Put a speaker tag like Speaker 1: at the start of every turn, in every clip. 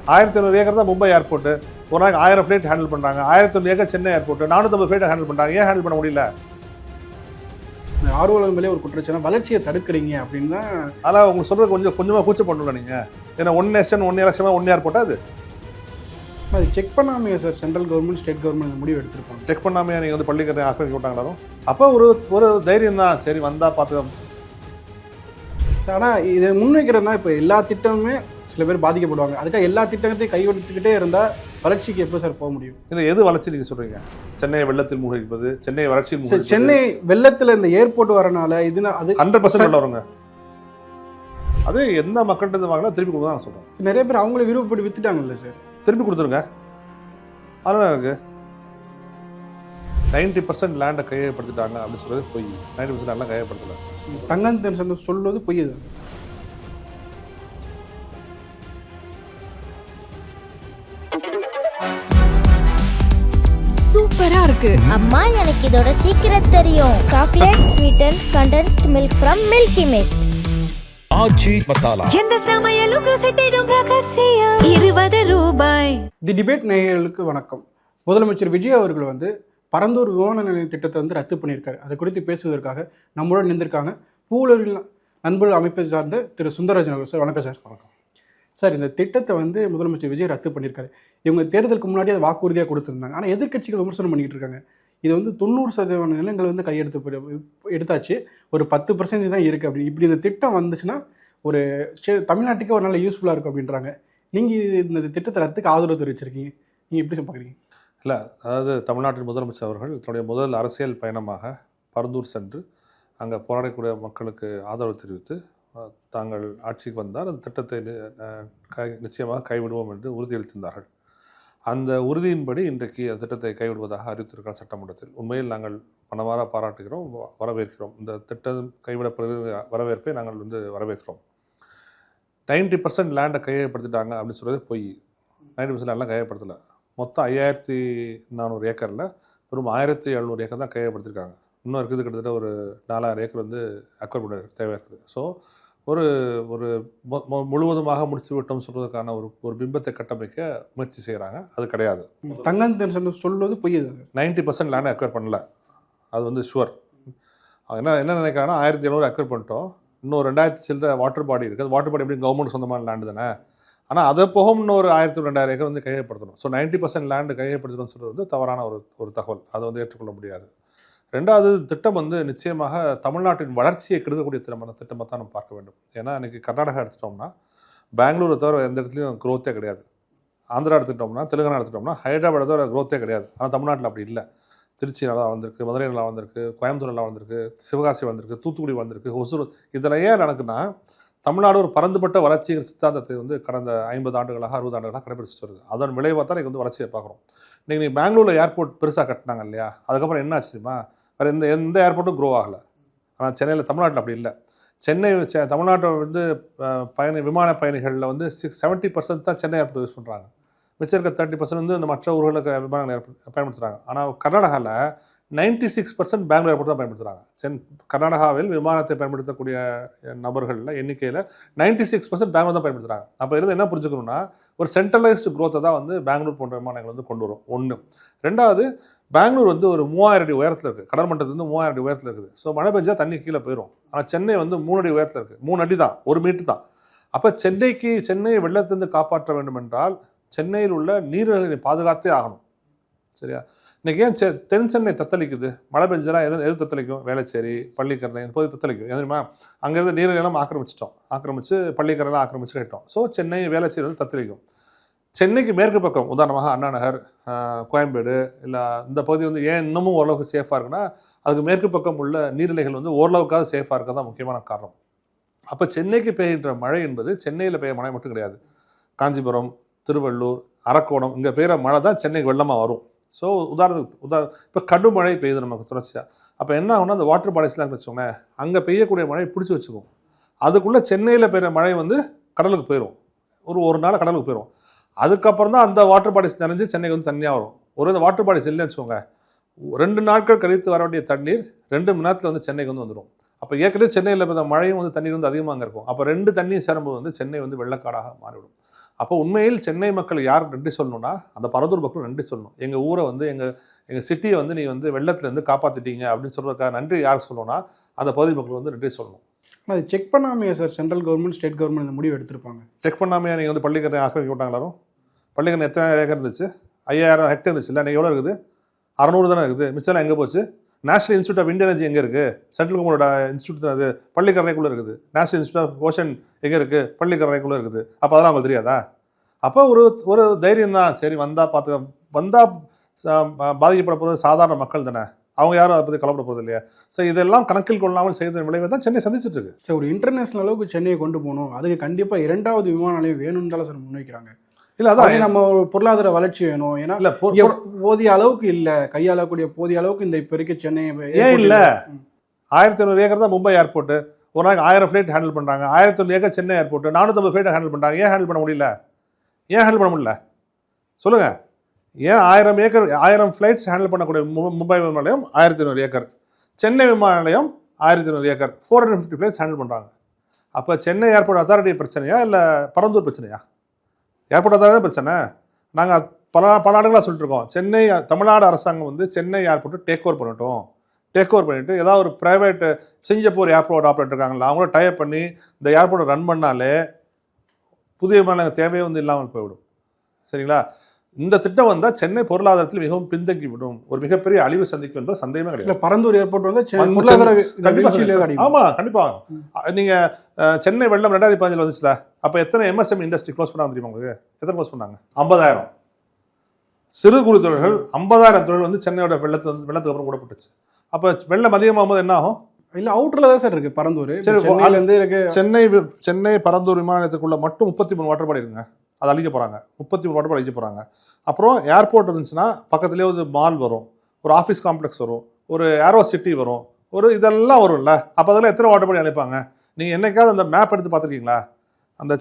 Speaker 1: 1500 acre தான் Mumbai airport. ஒரு நாளைக்கு 1000 ஃப்ளைட் ஹேண்டில் பண்ணுறாங்க. 1100 acre Chennai airport, 450 flight handle பண்ணுறாங்க. ஏன் ஹேண்டில் பண்ண முடியல?
Speaker 2: ஆர்வலர்கள் மேலே ஒரு குற்றச்சாட்டு, வளர்ச்சியை தடுக்கிறீங்க அப்படின்னு தான்.
Speaker 1: அதனால் உங்களுக்கு சொல்கிறது கொஞ்சமாக கூச்ச பண்ணல நீங்கள். ஏன்னா 1 நேஷன் 1 எலெக்ஷன் 1 ஏர்போர்ட்டா
Speaker 2: அது செக் பண்ணாமையா sir central government state government முடிவு எடுத்திருப்பாங்க?
Speaker 1: செக் பண்ணாமையா நீங்கள் வந்து பள்ளிக்கரணை ஆக்கிரமிக்க விட்டாங்களாலும்? அப்போ ஒரு தைரியம் தான், சரி வந்தால் பார்த்து.
Speaker 2: ஆனால் இதை முன்வைக்கிறதுனா இப்போ எல்லா திட்டமுமே சில பேர் பாதிக்கப்படுவாங்க. அதுக்காக எல்லா திட்டத்தையும் கைவிட்டுக்கிட்டே இருந்தால் வளர்ச்சிக்கு எப்போ சார் போக முடியும்?
Speaker 1: இல்லை, எது வளர்ச்சி நீங்கள் சொல்கிறீங்க? சென்னையை வெள்ளத்தில் மூழ்கிப்பது, சென்னை வறட்சியில்
Speaker 2: சென்னை வெள்ளத்தில் இந்த ஏர்போர்ட் வரனால இதுனா அது
Speaker 1: 100% வெள்ள வருங்க. அது எந்த மக்கள்கிட்ட வாங்கலாம் திருப்பி கொடுக்க தான் சொல்கிறேன்.
Speaker 2: நிறைய பேர் அவங்களே விருப்பப்பட்டு வித்துட்டாங்கல்ல சார்,
Speaker 1: திருப்பி கொடுத்துருங்க. அதனால் எனக்கு 90% லேண்டை கையப்படுத்திட்டாங்க அப்படின்னு சொல்கிறது பொய். 90% லேண்ட்லாம் கையப்படுத்தலை.
Speaker 2: தங்கம் சொல்வது பொய். அது
Speaker 3: சூப்பரா இருக்கு
Speaker 4: அம்மா, எனக்கு இதோட சீக்கிரம் தெரியும். Chocolate sweetened condensed milk from Milky Mist.
Speaker 5: Aachi masala.
Speaker 3: எந்த சமையலும் ருசி தேடும் ரகசியம். 20 ரூபாய்.
Speaker 2: தி டிபேட் நேயர்களுக்கு வணக்கம். முதலமைச்சர் விஜய் அவர்கள் வந்து பரந்தூர் விமான நிலைய திட்டத்தை வந்து ரத்து பண்ணியிருக்காரு. அதை குறித்து பேசுவதற்காக நம்மளோட நின்றுருக்காங்க பூவுலகில் நண்பர்கள் அமைப்பை சார்ந்த திரு சுந்தரராஜன் அவர்கள். சார் வணக்கம். சார் வணக்கம் சார். இந்த திட்டத்தை வந்து முதலமைச்சர் விஜய் ரத்து பண்ணியிருக்காரு. இவங்க தேர்தலுக்கு முன்னாடி அதை வாக்குறுதியாக கொடுத்துருந்தாங்க. ஆனால் எதிர்க்கட்சிகள் விமர்சனம் பண்ணிக்கிட்டு இருக்காங்க. இது வந்து 90% நிலங்கள் வந்து எடுத்தாச்சு, ஒரு 10% தான் இருக்குது அப்படி. இப்படி இந்த திட்டம் வந்துச்சுன்னா ஒரு தமிழ்நாட்டுக்கு ஒரு நல்ல யூஸ்ஃபுல்லாக இருக்கும் அப்படின்றாங்க. நீங்கள் இந்த திட்டத்தை ரத்துக்கு ஆதரவு தெரிவிச்சிருக்கீங்க, நீங்கள் எப்படி பார்க்குறீங்க?
Speaker 1: இல்லை, அதாவது தமிழ்நாட்டின் முதலமைச்சர் அவர்கள் தன்னுடைய முதல் அரசியல் பயணமாக பரந்தூர் சென்று அங்கே போராடக்கூடிய மக்களுக்கு ஆதரவு தெரிவித்து தாங்கள் ஆட்சிக்கு வந்தால் அந்த திட்டத்தை நிச்சயமாக கைவிடுவோம் என்று உறுதியளித்திருந்தார்கள். அந்த உறுதியின்படி இன்றைக்கு அந்த திட்டத்தை கைவிடுவதாக அறிவித்திருக்கிறார் சட்டமன்றத்தில். உண்மையில் நாங்கள் மனமாற பாராட்டுகிறோம், வரவேற்கிறோம். இந்த திட்டம் கைவிடப்படுகிற வரவேற்பை நாங்கள் வந்து வரவேற்கிறோம். 90% லேண்டை கையப்படுத்திட்டாங்க அப்படின்னு சொல்கிறது பொய். 90% லேண்ட்லாம் கையப்படுத்தலை. மொத்தம் 5400 ஏக்கரில் வெறும் 1700 ஏக்கர் தான் கையப்படுத்திருக்காங்க. இன்னும் இருக்குது கிட்டத்தட்ட ஒரு 4000 ஏக்கர் வந்து அக்வயர் பண்ண தேவை இருக்குது. ஸோ ஒரு முழுவதுமாக முடிச்சு விட்டோம்னு சொல்கிறதுக்கான ஒரு பிம்பத்தை கட்டமைக்க முயற்சி செய்கிறாங்க. அது கிடையாது.
Speaker 2: தங்கம் சொல்வது பொய்.
Speaker 1: 90% லேண்டை அக்வயர் பண்ணல, அது வந்து ஷுவர். என்ன நினைக்கிறாங்கன்னா 1700 அக்வயர் பண்ணிட்டோம், இன்னும் 2000 சில்லற வாட்டர் பாடி இருக்குது. வாட்டர் பாடி எப்படி கவர்மெண்ட் சொந்தமான லேண்டு தானே. ஆனால் அதை போக இன்னும் ஒரு 1000-2000 ஏக்கர் வந்து கையப்படுத்தணும். ஸோ 90% லேண்டு கையப்படுத்தணும்னு சொல்கிறது வந்து தவறான ஒரு தகவல். அதை வந்து ஏற்றுக்கொள்ள முடியாது. ரெண்டாவது, திட்டம் வந்து நிச்சயமாக தமிழ்நாட்டின் வளர்ச்சியை கெடுக்கக்கூடிய திட்டமாக தான் நம்ம பார்க்க வேண்டும். ஏன்னா இன்றைக்கி கர்நாடகா எடுத்துட்டோம்னா பெங்களூரை தவிர எந்த இடத்துலையும் க்ரோத்தே கிடையாது. ஆந்திரா எடுத்துட்டோம்னா, தெலுங்கானா எடுத்துட்டோம்னா ஹைதராபாத் தவிர க்ரோத்தே கிடையாது. ஆனால் தமிழ்நாட்டில் அப்படி இல்லை. திருச்சி நல்லா வந்திருக்கு, மதுரை நல்லா வந்திருக்கு, கோயம்புத்தூர் நல்லா வந்திருக்கு, சிவகாசி வந்திருக்கு, தூத்துக்குடி வந்திருக்கு, ஒசூர். இதில் ஏன் நடக்குன்னா தமிழ்நாடு ஒரு பரந்துபட்ட வளர்ச்சிங்கிற சித்தாந்தத்தை வந்து கடந்த 50 ஆண்டுகளாக 60 ஆண்டுகளாக கடைபிடிச்சிட்டு வருது. அதன் விளைவாக தான் வந்து வளர்ச்சியை பார்க்குறோம். இன்றைக்கி பெங்களூரில் ஏர்போர்ட் பெருசாக கட்டினாங்க இல்லையா, அதுக்கப்புறம் என்ன ஆச்சுமா, வேறு எந்த ஏர்போர்ட்டும் க்ரோ ஆகலை. ஆனால் சென்னையில் தமிழ்நாட்டில் அப்படி இல்லை. தமிழ்நாட்டை வந்து விமான பயணிகளில் வந்து 70% தான் சென்னை ஏர்போர்ட் யூஸ் பண்ணுறாங்க. மிச்சம் இருக்க 30% வந்து இந்த மற்ற ஊர்களுக்கு விமானங்கள் பயன்படுத்துகிறாங்க. ஆனால் கர்நாடகாவில் 96% பெங்களூர் ஏர்போர்ட் தான் பயன்படுத்துகிறாங்க. கர்நாடகாவில் விமானத்தை பயன்படுத்தக்கூடிய நபர்களில் எண்ணிக்கையில் 96% பெங்களூர் தான் பயன்படுத்துகிறாங்க. அப்போ இருந்து என்ன புரிஞ்சுக்கணும்னா ஒரு சென்ட்ரலைஸ்டு க்ரோத்தை தான் வந்து பெங்களூர் போன்ற விமானங்கள் வந்து கொண்டு வரும். ஒன்று. ரெண்டாவது, பெங்களூர் வந்து ஒரு 3000 அடி உயரத்தில் இருக்குது. கடல் மட்டத்துலேருந்து 3000 அடி உயரத்தில் இருக்குது. ஸோ மழை பெஞ்சால் தண்ணி கீழே போயிடும். ஆனால் சென்னை வந்து 3 அடி உயரத்தில் இருக்குது. 3 அடி தான், 1 மீட்டர் தான். அப்போ சென்னையை வெள்ளத்திலிருந்து காப்பாற்ற வேண்டும் என்றால் சென்னையில் உள்ள நீர்நிலைகளை பாதுகாத்தே ஆகணும். சரியா? இன்றைக்கி ஏன் தென் சென்னை தத்தளிக்குது? மழை பெஞ்சா எது தத்தளிக்கும்? வேளச்சேரி, பள்ளிக்கரணை போது தத்தளிக்கும். தெரியுமா? அங்கேருந்து நீர்நிலையெல்லாம் ஆக்கிரமிச்சு பள்ளிக்கரெல்லாம் ஆக்கிரமிச்சு கேட்டோம். ஸோ சென்னை, வேளச்சேரி வந்து தத்தளிக்கும். சென்னைக்கு மேற்கு பக்கம் உதாரணமாக அண்ணா நகர், கோயம்பேடு, இல்லை இந்த பகுதி வந்து ஏன் இன்னமும் ஓரளவுக்கு சேஃபாக இருக்குன்னா அதுக்கு மேற்கு பக்கம் உள்ள நீர்நிலைகள் வந்து ஓரளவுக்காக சேஃபாக இருக்க தான் முக்கியமான காரணம். அப்போ சென்னைக்கு பெய்கின்ற மழை என்பது சென்னையில் பெய்ய மழை மட்டும் கிடையாது. காஞ்சிபுரம், திருவள்ளூர், அரக்கோணம் இங்கே பெய்கிற மழை தான் சென்னைக்கு வெள்ளமாக வரும். ஸோ உதாரணத்துக்கு இப்போ கடும் மழை பெய்யுது நமக்கு தொடர்ச்சியாக. அப்போ என்ன ஆகுனா அந்த வாட்டர் பாடிஸ்லாம் வச்சுக்கோங்களேன், அங்கே பெய்யக்கூடிய மழை பிடிச்சி வச்சுக்கும். அதுக்குள்ளே சென்னையில் பெய்கிற மழை வந்து கடலுக்கு போயிடும். ஒரு நாள் கடலுக்கு போயிடும். அதுக்கப்புறம் தான் அந்த வாட்டர் பாடிஸ் நிறைஞ்சு சென்னைக்கு வந்து தண்ணியாக வரும். இந்த வாட்டர் பாடிஸ் இல்லைன்னு வச்சுக்கோங்க, 2 நாட்கள் கழித்து வர வேண்டிய தண்ணீர் 2 மணி நேரத்தில் வந்து சென்னைக்கு வந்து வந்துடும். அப்போ ஏற்கனவே சென்னையில் இந்த மழையும் வந்து தண்ணீர் வந்து அதிகமாக இருக்கும். அப்போ 2 தண்ணியும் சேரும்போது வந்து சென்னை வந்து வெள்ளக்காடாக மாறிவிடும். அப்போ உண்மையில் சென்னை மக்கள் யாருக்கு நன்றி சொல்லணும்னா அந்த பரந்தூர் மக்கள் நன்றி சொல்லணும். எங்கள் ஊரை வந்து எங்கள் சிட்டியை வந்து நீ வந்து வெள்ளத்துலேருந்து காப்பாற்றிட்டீங்க அப்படின்னு சொல்கிறதுக்காக நன்றி யாருக்கு சொல்லணும்னா அந்த பகுதி மக்கள் வந்து நன்றி சொல்லணும்.
Speaker 2: ஆனால் அது செக் பண்ணாமையா sir central government state government இந்த முடிவு எடுத்திருப்பாங்க?
Speaker 1: செக் பண்ணாமையா நீங்கள் வந்து பள்ளிக்கரணை ஆக்கிரமிக்க விட்டாங்களாரும்? பள்ளிக்கரணை எத்தனை ஏக்கர் இருந்துச்சு? 5000 ஹெக்டேர் இருந்துச்சு இல்லை? நீங்கள் எவ்வளோ இருக்குது? 600 தானே இருக்குது. மிச்சம் எங்கே போச்சு? National institute of wind energy எங்கே இருக்குது? சென்ட்ரல் கவர்மெண்டோட இன்ஸ்டியூட் தான் அது, பள்ளிக்கரணைக்குள்ளே இருக்குது. நேஷனல் இன்ஸ்டியூட் ஆஃப் ஓஷன் எங்கே இருக்குது? பள்ளிக்கரணைக்குள்ளே இருக்குது. அப்போ அதெல்லாம் அவங்களுக்கு தெரியாதா? அப்போ ஒரு தைரியம் தான். சரி வந்தால் பாதிக்கப்பட போகிறது சாதாரண மக்கள் தானே, அவங்க யாரும் அதை பற்றி கவலைப்பட போகிறது இல்லையா? ஸோ இதெல்லாம் கணக்கில் கொள்ளாமல் செய்த விளைவை தான் சென்னை சந்திச்சுட்டு இருக்கு.
Speaker 2: சார் ஒரு இன்டர்நேஷனல் அளவுக்கு சென்னையை கொண்டு போகணும், அதுக்கு கண்டிப்பாக 2வது விமான நிலையம் வேணும்னு தான் சார் முன்வைக்கிறாங்க.
Speaker 1: இல்லை அதான்
Speaker 2: நம்ம ஒரு பொருளாதார வளர்ச்சி வேணும். ஏன்னா
Speaker 1: இல்லை
Speaker 2: போதிய அளவுக்கு இல்லை, கையாளக்கூடிய போதிய அளவுக்கு இந்த இப்போ இருக்க சென்னை
Speaker 1: ஏன் இல்லை? 1500 ஏக்கர் தான் மும்பை ஏர்போர்ட்டு. ஒரு நாளைக்கு 1000 ஃப்ளைட் ஹேண்டில் பண்ணுறாங்க. 1100 acre Chennai airport, 450 flight handle பண்ணுறாங்க. ஏன் ஹேண்டில் பண்ண முடியல? சொல்லுங்கள். ஏன் 1000 ஃப்ளைட்ஸ் ஹேண்டில் பண்ணக்கூடிய மும்பை விமான நிலையம் 1500 ஏக்கர், சென்னை விமான நிலையம் 1500 ஏக்கர், 450 ஃப்ளைட்ஸ் ஹேண்டில் பண்ணுறாங்க. அப்போ சென்னை ஏர்போர்ட் அத்தாரிட்டி பிரச்சனையா இல்லை பரந்தூர் பிரச்சனையா? ஏர்போர்ட் அத்தாரிட்டி பிரச்சனை. நாங்கள் பல ஆண்டுகளாக சொல்லிட்டு இருக்கோம், தமிழ்நாடு அரசாங்கம் வந்து சென்னை ஏர்போர்ட்டு டேக் ஓவர் பண்ணிவிட்டு ஏதாவது ஒரு ப்ரைவேட் சிங்கப்பூர் ஏர்போர்ட் ஆப்ரேட்டர் இருக்காங்களா, அவங்கள டைப் பண்ணி இந்த ஏர்போர்ட்டை ரன் பண்ணாலே புதிய விமான தேவையே வந்து இல்லாமல் போய்விடும். சரிங்களா? இந்த திட்டம் வந்தால் சென்னை பொருளாதாரத்தில் மிகவும் பின்தங்கி விடும், ஒரு மிகப்பெரிய அழிவு சந்திக்கும் என்ற சந்தேகமே கிடையாது.
Speaker 2: பரந்தூர் ஏர்போர்ட் வந்து
Speaker 1: ஆமாம், கண்டிப்பாக. நீங்கள் சென்னை வெள்ளம் 2015 வந்துச்சுல, அப்போ எத்தனை MSME இண்டஸ்ட்ரி க்ளோஸ் பண்ணாங்க தெரியுமா உங்களுக்கு? எத்தனை க்ளோஸ் பண்ணாங்க? 50,000 சிறு குறு தொழில்கள், 50,000 தொழில் வந்து சென்னையோட வெள்ளத்துக்கு அப்புறம் கூடப்பட்டுச்சு. அப்போ வெள்ளம் அதிகமாகும் போது என்ன ஆகும்?
Speaker 2: இல்லை அவுட்டரில் தான் சார் இருக்குது பரந்தூர். சென்னையிலேருந்து இருக்கு.
Speaker 1: சென்னை பரந்தூர் விமான நிலையத்துக்குள்ள மட்டும் 33 வாட்டர் பாடி இருக்குங்க. அது அழிக்க போகிறாங்க. 33 வாட்டர் பாடி அழிக்க போகிறாங்க. அப்புறம் ஏர்போர்ட் இருந்துச்சுன்னா பக்கத்துலேயே ஒரு மால் வரும், ஒரு ஆஃபீஸ் காம்ப்ளெக்ஸ் வரும், ஒரு ஏரோ சிட்டி வரும், இதெல்லாம் வரும்ல. அப்போ அதெல்லாம் எத்தனை வாட்டர் பாடி அழைப்பாங்க? நீங்கள் என்னைக்காவது அந்த மேப் எடுத்து பார்த்துருக்கீங்களா? அந்த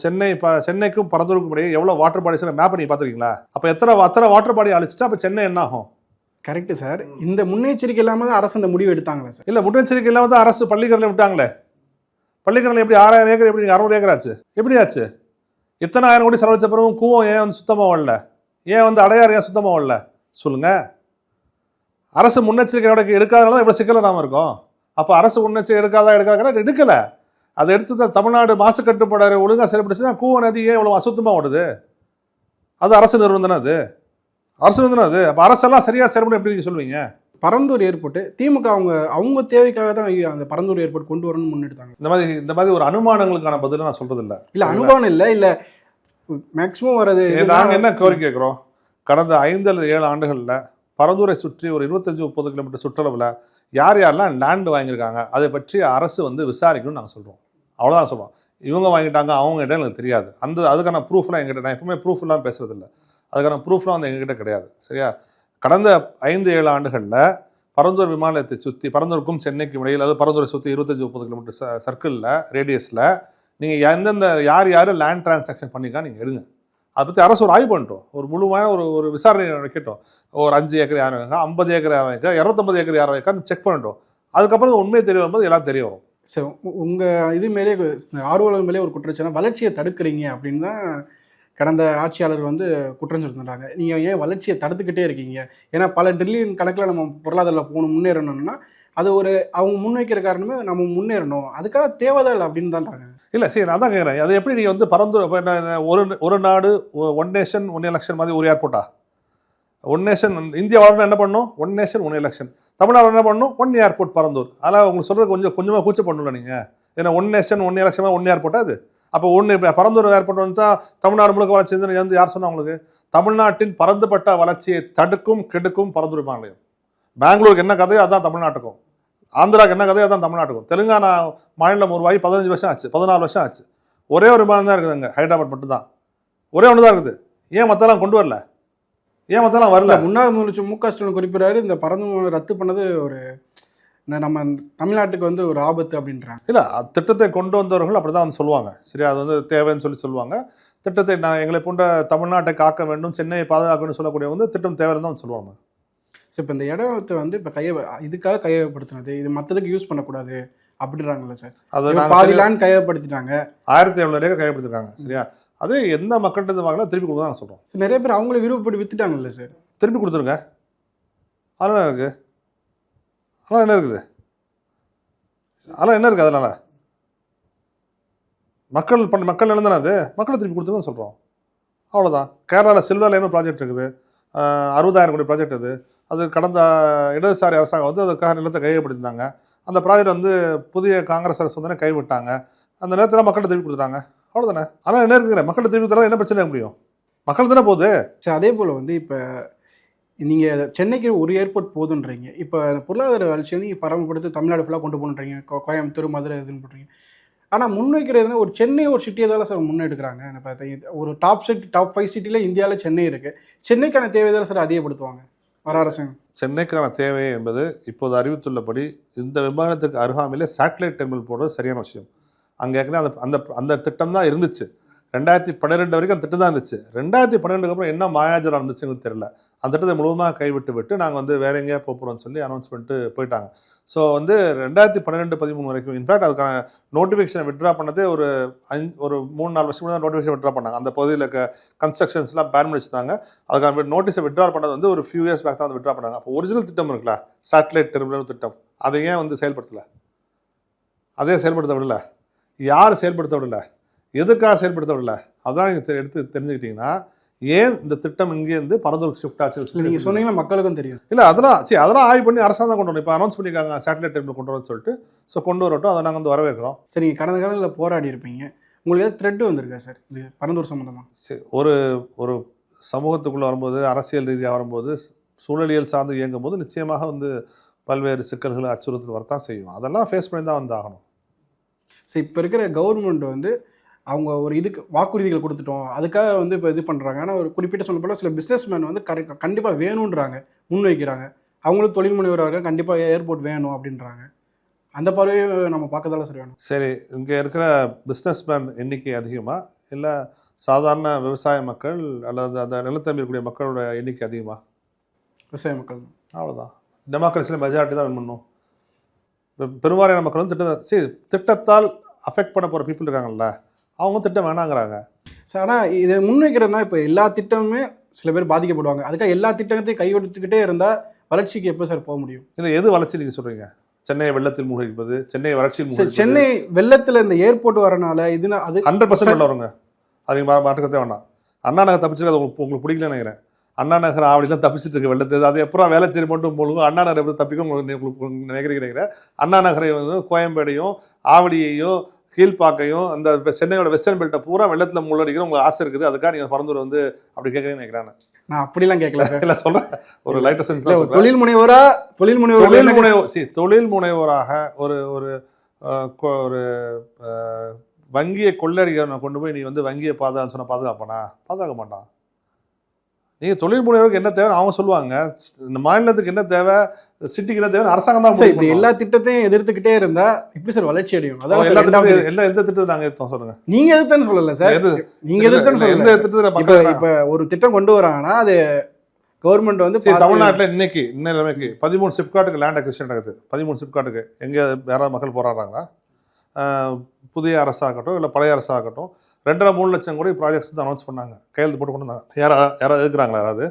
Speaker 1: சென்னைக்கும் பரந்தூருக்கும் இடையே எவ்வளோ வாட்டர் பாடிஸ் மேப்பை நீங்கள் பார்த்துருக்கீங்களா? அப்போ அத்தனை வாட்டர் பாடி அழிச்சிட்டா அப்போ சென்னை என்ன ஆகும்?
Speaker 2: Correct sir. இந்த முன்னெச்சரிக்கை இல்லாமல் தான் அரசு அந்த முடிவு எடுத்தாங்களா சார்? இல்லை,
Speaker 1: முன்னெச்சரிக்கை இல்லாமல் தான் அரசு பள்ளிக்கரணை விட்டாங்களே. பள்ளிக்கரணை எப்படி 6000 ஏக்கர் எப்படி 600 ஏக்கர் ஆச்சு? எப்படி ஆச்சு? இத்தனை 1000 கோடி செலவழிச்ச பிறகும் கூவம் ஏன் வந்து சுத்தமாக வரல? ஏன் வந்து அடையாறு ஏன் சுத்தமாக வரல? சொல்லுங்க. அரசு முன்னெச்சரிக்கை எடுக்காதனால தான் இவ்வளோ சிக்கல நாம இருக்கோம். அப்போ அரசு முன்னெச்சரிக்கை எடுக்கலை. அதை எடுத்து தான் தமிழ்நாடு மாசு கட்டுப்பாடு ஒழுங்காக செயல்படுச்சு தான் கூவம் நதி ஏன் இவ்வளோ அசுத்தமாக ஓடுது? அது அரசு நிறுவனம் தானே அது. அப்போ அரசெல்லாம் சரியாக செயல்பட எப்படி சொல்லுவீங்க?
Speaker 2: பரந்தூர் ஏர்போர்ட்டு திமுக அவங்க தேவைக்காக தான் அந்த பரந்தூர் ஏர்போர்ட் கொண்டு வரணும்னு முன்னெடுத்தாங்க.
Speaker 1: இந்த மாதிரி ஒரு அனுமானங்களுக்கான பதில் நான் சொல்றது இல்லை.
Speaker 2: அனுமானம் இல்லை மேக்சிமம் வர்றது.
Speaker 1: நாங்கள் என்ன கோரிக்கை கேட்குறோம்? கடந்த 5 அல்லது 7 ஆண்டுகளில் பரந்தூரை சுற்றி ஒரு 25-30 கிலோமீட்டர் சுற்றளவில் யாரெல்லாம் லேண்டு வாங்கியிருக்காங்க அதை பற்றி அரசு வந்து விசாரிக்கணும்னு நாங்கள் சொல்கிறோம். அவ்வளோதான் சொல்கிறோம். இவங்க வாங்கிட்டாங்க அவங்க கிட்ட எனக்கு தெரியாது. அதுக்கான ப்ரூஃப்லாம் எங்கிட்ட, நான் எப்பவுமே ப்ரூஃப்லாம் பேசுறதில்லை, அதுக்கான ப்ரூஃப்லாம் வந்து எங்ககிட்ட கிடையாது. சரியா? கடந்த 5-7 ஆண்டுகளில் பரந்தூர் விமான நிலையத்தை சுற்றி, பரந்தூருக்கும் சென்னைக்கும் இடையில், அதாவது பரந்தூரை சுற்றி 25-30 கிலோமீட்டர் சர்க்கிளில் ரேடியஸில் நீங்கள் எந்தெந்த யார் லேண்ட் டிரான்சாக்ஷன் பண்ணிக்கா நீங்கள் எடுங்க. அதை பற்றி அரசு ஒரு ஆய்வு பண்ணிட்டோம், ஒரு முழுமையான ஒரு விசாரணை வைக்கட்டும். ஒரு 5 ஏக்கர் யாரும் வைக்கா, 50 ஏக்கர் யாரும் வைக்கா, 250 ஏக்கர் யாரும் வைக்கான்னு செக் பண்ணிட்டோம். அதுக்கப்புறம் உண்மை தெரிய வரும்போது எல்லாம் தெரிய வரும்.
Speaker 2: சரி, உங்கள் இது மேலே ஆர்வலர் மேலே ஒரு குற்றச்சாட்டு, வளர்ச்சியை தடுக்கிறீங்க அப்படின்னு தான் கடந்த ஆட்சியாளர் வந்து குற்றம் சொல்லியிருந்தாங்க. நீங்கள் ஏன் வளர்ச்சியை தடுத்துக்கிட்டே இருக்கீங்க? ஏன்னா பல ட்ரில்லியன் கணக்கில் நம்ம பொருளாதாரத்தில் முன்னேறணும்னா அது அவங்க முன்வைக்கிற காரணமே நம்ம முன்னேறணும், அதுக்காக தேவைதான் இல்லை அப்படின்னு தான்.
Speaker 1: இல்லை சரி, நான் தான் கேட்குறேன், அது எப்படி நீங்கள் வந்து பரந்தூர் ஒரு நாடு 1 நேஷன் 1 எலெக்ஷன் மாதிரி ஒரு ஏர்போர்ட்டா? 1 நேஷன் இந்தியா வளரணும் என்ன பண்ணணும்? 1 நேஷன் 1 எலெக்ஷன். தமிழ்நாடு என்ன பண்ணணும்? 1 ஏர்போர்ட் பரந்தூர். அதனால் உங்களுக்கு சொல்கிறது கொஞ்சமாக கூச்ச பண்ணல நீங்கள். ஏன்னா 1 நேஷன் 1 எலெக்ஷன் 1 ஏர்போர்ட்டா அது? அப்போ பரந்தூர் ஏர்போர்ட் வந்து தான் தமிழ்நாடு முழுக்க வளர்ச்சி வந்து யார் சொன்னா உங்களுக்கு? தமிழ்நாட்டின் பரந்துபட்ட வளர்ச்சியை தடுக்கும் கெடுக்கும் பரந்தூர் விமான நிலையம். பெங்களூருக்கு என்ன கதையோ அதான் தமிழ்நாட்டுக்கும், ஆந்திராவுக்கு என்ன கதையோ அதான் தமிழ்நாட்டுக்கும். தெலுங்கானா மாநிலம் உருவாகி 15 வருஷம் ஆச்சு, 14 வருஷம் ஆச்சு. ஒரே ஒரு விமானம் தான் இருக்குது அங்கே, ஹைதராபாத் மட்டும்தான். ஒரே ஒன்று தான் இருக்குது. ஏன் மற்றெல்லாம் கொண்டு வரல? ஏன் மற்றெல்லாம் வரல?
Speaker 2: முன்னாள் முதலமைச்சர் மு க ஸ்டாலின் குறிப்பிடாரு, இந்த பரந்தூர் ரத்து பண்ணது ஒரு நம்ம தமிழ்நாட்டுக்கு வந்து ஒரு ஆபத்து அப்படின்றாங்க.
Speaker 1: இல்லை, திட்டத்தை கொண்டு வந்தவர்கள் அப்படி தான் வந்து சொல்லுவாங்க. சரி, அது வந்து தேவைன்னு சொல்லுவாங்க. திட்டத்தை எங்களை போன்ற தமிழ்நாட்டை காக்க வேண்டும், சென்னையை பாதுகாக்கணும்னு சொல்லக்கூடிய வந்து திட்டம் தேவைன்னு தான் சொல்லுவாங்க.
Speaker 2: ஸோ இப்போ இந்த இடத்தை வந்து இப்போ இதுக்காக கையகப்படுத்தினது, இது மற்றதுக்கு யூஸ் பண்ணக்கூடாது அப்படின்றாங்கல்ல சார்? அது பாதி லேண்ட் கையகப்படுத்திட்டாங்க,
Speaker 1: 1700 ஏக்கர் கையகப்படுத்திருக்காங்க. சரியா? அதே எந்த மக்கள்கிட்ட வாங்கினா திருப்பி கொடுக்க தான் சொல்கிறோம்.
Speaker 2: நிறைய பேர் அவங்களே விருப்பப்பட்டு வித்துட்டாங்கல்ல சார்.
Speaker 1: திருப்பி கொடுத்துருங்க. அதெல்லாம் இருக்குது. அதெல்லாம் என்ன இருக்குது? அதெல்லாம் என்ன இருக்குது? அதனால் மக்கள் நிலந்தானே அது, மக்களை திருப்பி கொடுத்துருங்கன்னு சொல்கிறோம். அவ்வளோதான். கேரளாவில் சில்வர் லைன் ப்ராஜெக்ட் இருக்குது, 60,000 கோடி ப்ராஜெக்ட் அது கடந்த இடதுசாரி அரசாங்கம் வந்து அதுக்காக நிலத்தை கையப்படுத்திருந்தாங்க. அந்த ப்ராஜெக்ட் வந்து புதிய காங்கிரஸ் அரசு வந்து கைவிட்டாங்க. அந்த நேரத்தில் மக்கள்கிட்ட திருப்பி கொடுத்துட்டாங்க. அவ்வளோதானே. ஆனால் என்ன இருக்குங்கிற மக்கள்கிட்ட திருப்பி கொடுத்தா என்ன பிரச்சனை முடியும்? மக்கள் தானே போகுது.
Speaker 2: சரி, அதே போல் வந்து இப்போ நீங்கள் சென்னைக்கு ஒரு ஏர்போர்ட் போதுன்றீங்க. இப்போ பொருளாதார வளர்ச்சி வந்து நீங்கள் பரமப்படுத்தி தமிழ்நாடு ஃபுல்லாக கொண்டு போகணுன்றீங்க, கோயம்புத்தூர் மதுரை இதுன்னு போடுறீங்க. ஆனால் முன்வைக்கிறதுனா ஒரு சென்னை ஒரு சிட்டியை தான் சார் முன்னெடுக்கிறாங்க. இப்போ ஒரு டாப் 5 சிட்டியில் இந்தியாவில் சென்னை இருக்குது. சென்னைக்கான தேவை தான் சார் அதிகப்படுத்துவாங்க வர அரசாங்கம். சென்னைக்கான
Speaker 1: தேவை என்பது இப்போது அறிவித்துள்ளபடி இந்த விமானத்துக்கு அருகாமையிலே சேட்டலைட் டெர்மினல் போடுறது சரியான விஷயம். அங்கே ஏற்கனவே அந்த அந்த திட்டம் தான் இருந்துச்சு. 2012 வரைக்கும் அந்த திட்டம் தான் இருந்துச்சு. 2012க்கு அப்புறம் என்ன மாயாஜரம் இருந்துச்சுன்னு தெரியல. அந்த திட்டத்தை முழுவதுமாக கைவிட்டு நாங்கள் வந்து வேற எங்கேயா போகிறோம்னு சொல்லி அனௌன்ஸ் பண்ணிட்டு போயிட்டாங்க. ஸோ வந்து 2012-13 வரைக்கும் இன்ஃபேக்ட் அதுக்கான நோட்டிஃபிகேஷனை விட்ரா பண்ணதே ஒரு 3-4 வருஷம் தான் நோட்டிஃபிகேஷன் விட்ரா பண்ணாங்க. அந்த பகுதியில் கன்ஸ்ட்ரக்ஷன்ஸ்லாம் பேன் பண்ணி வச்சுருந்தாங்க. அதுக்கான நோட்டீஸை விட்ரா பண்ணது வந்து ஒரு ஃபியூ இயர்ஸ் பேக் தான் வந்து விட்ரா பண்ணாங்க. அப்போ ஒரிஜினல் திட்டம் இருக்குல்ல, சேட்டலைட் டெர்மினல் திட்டம், அதை ஏன் வந்து செயல்படுத்தலை? அதே செயல்படுத்த விடலை. யார் செயல்படுத்த விடலை? எதுக்காக செயல்படுத்த விடலை? அதெல்லாம் நீங்கள் எடுத்து தெரிஞ்சுக்கிட்டீங்கன்னா ஏன் இந்த திட்டம் இங்கேருந்து பரந்தூருக்கு ஷிஃப்ட் ஆச்சு
Speaker 2: நீங்கள் சொன்னீங்கன்னா மக்களுக்கும் தெரியும்.
Speaker 1: இல்லை அதெல்லாம் ஆய்வு பண்ணி அரசாங்கம் கொண்டு வரணும். இப்போ அனௌன்ஸ் பண்ணியிருக்காங்க சேட்டலைட் டெர்மினல் கொண்டு வரணும்னு சொல்லிட்டு. ஸோ கொண்டு வரட்டும், அதை நாங்கள் வந்து வரவேற்கிறோம்.
Speaker 2: சரி, நீங்கள் கடந்த காலத்தில் போராடி இருப்பீங்க, உங்களுக்கு ஏதாவது த்ரெட் வந்திருக்கா சார் இது பரந்தூர் சம்மந்தமாக?
Speaker 1: சரி, ஒரு சமூகத்துக்குள்ளே வரும்போது, அரசியல் ரீதியாக வரும்போது, சூழலியல் சார்ந்து இயங்கும் போது நிச்சயமாக வந்து பல்வேறு சிக்கல்களை அச்சுறுத்தல் வரத்தான் செய்யும். அதெல்லாம் ஃபேஸ் பண்ணி தான் வந்து ஆகணும்.
Speaker 2: சரி, இப்போ இருக்கிற கவர்மெண்ட் வந்து அவங்க ஒரு இதுக்கு வாக்குறுதிகள் கொடுத்துட்டோம், அதுக்காக வந்து இப்போ இது பண்ணுறாங்க. ஆனால் ஒரு குறிப்பிட்ட சொல்ல போல சில பிஸ்னஸ் மேன் வந்து கண்டிப்பாக வேணுன்றாங்க, முன் வைக்கிறாங்க. அவங்களும் தொழில் முனைவராக கண்டிப்பாக ஏர்போர்ட் வேணும் அப்படின்றாங்க. அந்த பார்வையை நம்ம பார்க்கறதால சரி வேணும்.
Speaker 1: சரி, இங்கே இருக்கிற பிஸ்னஸ் மேன் எண்ணிக்கை அதிகமாக, இல்லை சாதாரண விவசாய மக்கள் அல்லது அந்த நிலத்தம்பி இருக்கக்கூடிய மக்களோட எண்ணிக்கை அதிகமாக?
Speaker 2: விவசாய மக்கள்.
Speaker 1: அவ்வளோதான். டெமோக்ரஸியில் மெஜாரிட்டி தான் வின் பண்ணும். பெரும்பாலான மக்கள் வந்து திட்டத்தால் அஃபெக்ட் பண்ண போகிற பீப்புள் இருக்காங்கல்ல, அவங்க திட்டம் வேணாங்கிறாங்க.
Speaker 2: சார், ஆனால் இதை முன்வைக்கிறதுனா இப்போ எல்லா திட்டமுமே சில பேர் பாதிக்கப்படுவாங்க. அதுக்காக எல்லா திட்டத்தையும் கைவிட்டுக்கிட்டே இருந்தால் வளர்ச்சிக்கு எப்போ சார் போக முடியும்?
Speaker 1: இல்லை, எது வளர்ச்சி நீங்கள் சொல்கிறீங்க? சென்னையை வெள்ளத்தில் மூழ்கிப்பது, சென்னை வறட்சியில்
Speaker 2: சென்னை வெள்ளத்தில் இந்த ஏர்போர்ட் வரனால இதுனா அது
Speaker 1: 100% உள்ள வருங்க. அது மாற்றுக்கத்தே வேண்டாம். அண்ணா நகர் தப்பிச்சிருக்க அது உங்களுக்கு பிடிக்கலன்னு நினைக்கிறேன். அண்ணா நகர் ஆவடிலாம் தப்பிச்சுட்டு இருக்க வெள்ளத்தில், அது எப்பறம் வேலைச்சேரி மட்டும் போலுங்க. அண்ணா நகர் எப்படி தப்பிக்கும் உங்களுக்கு நினைக்கிறேன். அண்ணா நகரை வந்து கோயம்பேடையும் ஆவடியையும் கீழ்பாக்கையும் அந்த சென்னையோட வெஸ்டர்ன் பெல்ட்டை பூரா வெள்ளத்தில் மூழ்கடிக்கிற உங்களுக்கு ஆசை இருக்குது. அதுக்காக நீங்கள் பரந்தூர் வந்து அப்படி கேட்குறீங்கன்னு நினைக்கிறேன்.
Speaker 2: நான் அப்படிலாம் கேட்கல சார். இல்லை சொல்கிறேன்,
Speaker 1: ஒரு லைட்டர் சென்ஸ்.
Speaker 2: தொழில்
Speaker 1: முனைவோராக ஒரு வங்கியை கொள்ளடிக்க கொண்டு போய் நீ வந்து வங்கியை பாதுகான்னு சொன்னால் பாதுகாக்க மாட்டான். நீங்கள் தொழில் முனைவருக்கு என்ன தேவை அவங்க சொல்லுவாங்க. இந்த மாநிலத்துக்கு என்ன தேவை, சிட்டிக்கு என்ன தேவை அரசாங்கம் தான்.
Speaker 2: இப்படி எல்லா திட்டத்தையும் எதிர்த்துக்கிட்டே இருந்தா எப்படி சார் வளர்ச்சி அடையும்?
Speaker 1: அதான் எல்லா எந்த திட்டத்தை நாங்கள் எடுத்தோம் சொல்லுங்க.
Speaker 2: நீங்க எதிர்த்தேன்னு சொல்லல சார், நீங்க எதிர்த்தேன்னு
Speaker 1: எந்த திட்டத்தில்
Speaker 2: இப்ப ஒரு திட்டம் கொண்டு வராங்கன்னா அது கவர்மெண்ட் வந்து
Speaker 1: தமிழ்நாட்டில் இன்னைக்கு 13 சிப்காட்டுக்கு லேண்ட் அக்விசிஷன் நடக்குது. 13 சிப்காட்டுக்கு எங்கே யாராவது மக்கள் போராடுறாங்களா? புதிய அரசாகட்டும் இல்லை பழைய அரசாகட்டும் 2.5-3 லட்சம் கூட ப்ராஜெக்ட்ஸ் வந்து அனௌன்ஸ் பண்ணாங்க, கையெழுத்து போட்டு கொண்டு வந்தாங்க. யாராவது எதுக்குறாங்களா? யாராவது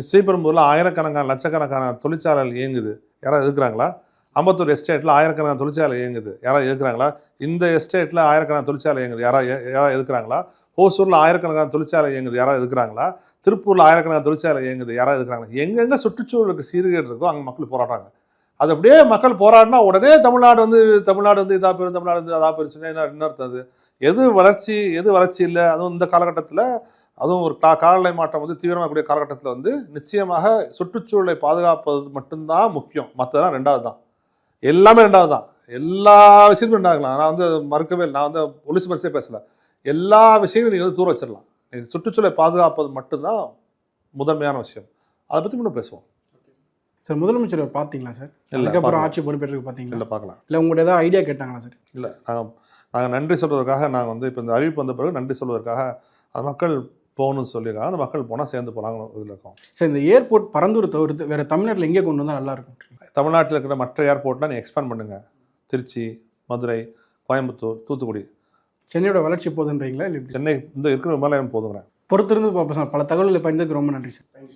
Speaker 1: ஸ்ரீபெரும்பூரில் ஆயிரக்கணக்கான லட்சக்கணக்கான தொழிற்சாலைகள் இயங்குது, யாராவது எதுக்குறாங்களா? அம்பத்தூர் எஸ்டேட்டில் ஆயிரக்கணக்கான தொழிற்சாலை இயங்குது, யாராவது எதுக்குறாங்களா? இந்த எஸ்டேட்டில் ஆயிரக்கணக்கான தொழிற்சாலை இயங்குது, யாராவது எதுக்குறாங்களா? ஓசூரில் ஆயிரக்கணக்கான தொழிற்சாலை இயங்குது, யாராவது எதுக்குறாங்களா? திருப்பூரில் ஆயிரக்கணக்கான தொழிற்சாலை இயங்குது, யாராவது எதுக்குறாங்களா? எங்கெங்கே சுற்றுச்சூழலுக்கு சீர்கேடு இருக்கோ அங்கே மக்கள் போராடுறாங்க. அது அப்படியே மக்கள் போராடினா உடனே தமிழ்நாடு வந்து இதாக போயிடும், தமிழ்நாடு வந்து அதாக போயிருச்சுன்னா என்ன அர்த்தம்? அது எது வளர்ச்சி இல்லை. அதுவும் இந்த காலகட்டத்தில், அதுவும் ஒரு காலநிலை மாற்றம் வந்து தீவிரமாகக்கூடிய காலகட்டத்தில் வந்து நிச்சயமாக சுற்றுச்சூழலை பாதுகாப்பது மட்டும்தான் முக்கியம். மற்றதான் ரெண்டாவது தான். எல்லாமே ரெண்டாவது தான். எல்லா விஷயமும் ரெண்டாகலாம். நான் வந்து மறுக்கவே இல்லை. நான் வந்து ஒளிச்சு மறைச்சே பேசலை. எல்லா விஷயங்களும் நீங்கள் வந்து தூர வச்சிடலாம். சுற்றுச்சூழலை பாதுகாப்பது மட்டும்தான் முதன்மையான விஷயம். அதை பற்றி இன்னும் பேசுவோம்.
Speaker 2: சார், முதலமைச்சர் பார்த்தீங்களா சார்? அதுக்கப்புறம் ஆட்சி பொறுப்பேற்றுக்கு பார்த்தீங்களா?
Speaker 1: இல்லை, பார்க்கலாம்.
Speaker 2: இல்லை உங்கள்கிட்ட ஏதாவது ஐடியா கேட்டாங்களா சார்?
Speaker 1: இல்லை, நாங்கள் நன்றி சொல்வதற்காக நாங்கள் வந்து இப்போ இந்த அறிவிப்பு வந்த பிறகு நன்றி சொல்வதற்காக அது மக்கள் போகணும்னு சொல்லியிருக்காங்க. அந்த மக்கள் போனால் சேர்ந்து போகலாங்க இதில் இருக்கோம்.
Speaker 2: சார், இந்த ஏர்போர்ட் பரந்தூர் தவிர்த்து வேறு தமிழ்நாட்டில் எங்கே கொண்டு வந்தால் நல்லாயிருக்கும்?
Speaker 1: தமிழ்நாட்டில் இருக்கிற மற்ற ஏர்போர்ட்லாம் நீ எக்ஸ்பேண்ட் பண்ணுங்கள். திருச்சி, மதுரை, கோயம்புத்தூர், தூத்துக்குடி
Speaker 2: சென்னையோட வளர்ச்சி போதுன்றீங்களா இல்லை எப்படி?
Speaker 1: சென்னை இந்த இருக்கிற விமானம் போதுங்கிறேன்.
Speaker 2: பொறுத்திருந்து பார்ப்போம் சார். பல தகவல்களை பயந்ததுக்கு ரொம்ப நன்றி சார்.